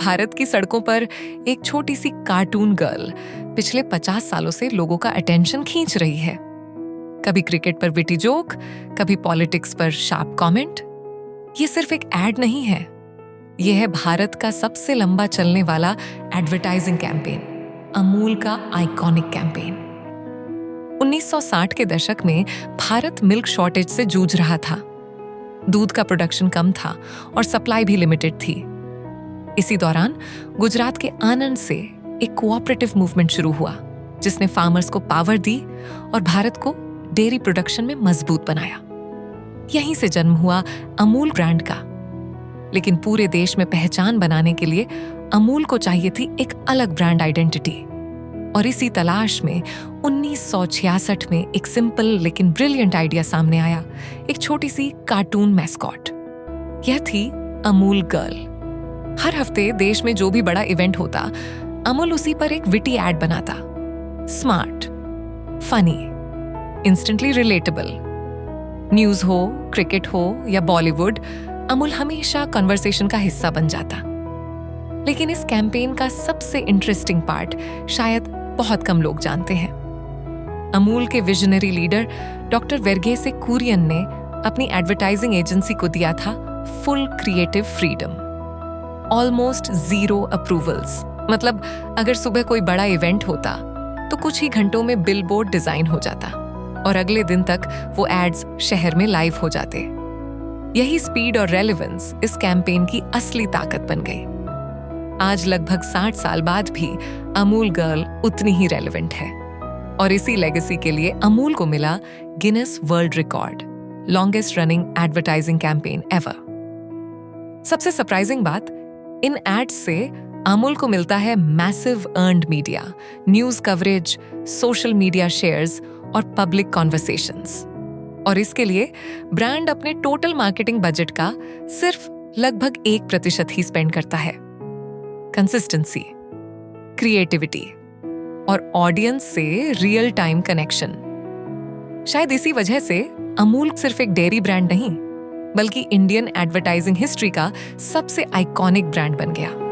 भारत की सड़कों पर एक छोटी सी कार्टून गर्ल पिछले 50 सालों से लोगों का अटेंशन खींच रही है। कभी क्रिकेट पर विटी जोक, कभी पॉलिटिक्स पर शार्प कमेंट। ये सिर्फ एक एड नहीं है, ये है भारत का सबसे लंबा चलने वाला एडवर्टाइजिंग कैंपेन, अमूल का आइकॉनिक कैंपेन। 1960 के दशक में भारत मिल्क शॉर्टेज से जूझ रहा था। दूध का प्रोडक्शन कम था और सप्लाई भी लिमिटेड थी। इसी दौरान गुजरात के आनंद से एक कोऑपरेटिव मूवमेंट शुरू हुआ, जिसने फार्मर्स को पावर दी और भारत को डेयरी प्रोडक्शन में मजबूत बनाया। यहीं से जन्म हुआ अमूल ब्रांड का। लेकिन पूरे देश में पहचान बनाने के लिए अमूल को चाहिए थी एक अलग ब्रांड आइडेंटिटी। और इसी तलाश में 1966 में एक सिंपल लेकिन ब्रिलियंट आइडिया सामने आया, एक छोटी सी कार्टून मैस्कॉट। यह थी अमूल गर्ल। हर हफ्ते देश में जो भी बड़ा इवेंट होता, अमूल उसी पर एक विटी एड बनाता। Smart, funny, instantly relatable. News हो, क्रिकेट हो या बॉलीवुड, अमूल हमेशा कन्वर्सेशन का हिस्सा बन जाता। लेकिन इस कैंपेन का सबसे इंटरेस्टिंग पार्ट शायद बहुत कम लोग जानते हैं। अमूल के visionary leader doctor Verghese Kurien ने अपनी एडवर्टाइजिंग एजेंसी को दिया था full creative freedom, almost zero approvals. मतलब अगर सुबह कोई बड़ा इवेंट होता तो कुछ ही घंटों में बिलबोर्ड डिजाइन हो जाता और अगले दिन तक वो एड्स शहर में लाइव हो जाते। यही स्पीड और रेलेवेंस इस कैंपेन की असली ताकत बन गई। आज लगभग 60 साल बाद भी अमूल गर्ल उतनी ही रेलेवेंट है। और इसी लेगेसी के लिए अमूल को मिला Guinness world record, longest running advertising campaign ever. सबसे सरप्राइजिंग बात, इन एड्स से अमूल को मिलता है massive earned media, news coverage, social media shares और पब्लिक कॉन्वर्सेशंस। और इसके लिए ब्रांड अपने टोटल मार्केटिंग बजट का सिर्फ लगभग 1% ही स्पेंड करता है। कंसिस्टेंसी, क्रिएटिविटी और ऑडियंस से रियल टाइम कनेक्शन। शायद इसी वजह से अमूल सिर्फ एक डेयरी ब्रांड नहीं, बल्कि इंडियन एडवर्टाइजिंग हिस्ट्री का सबसे आइकॉनिक ब्रांड बन गया।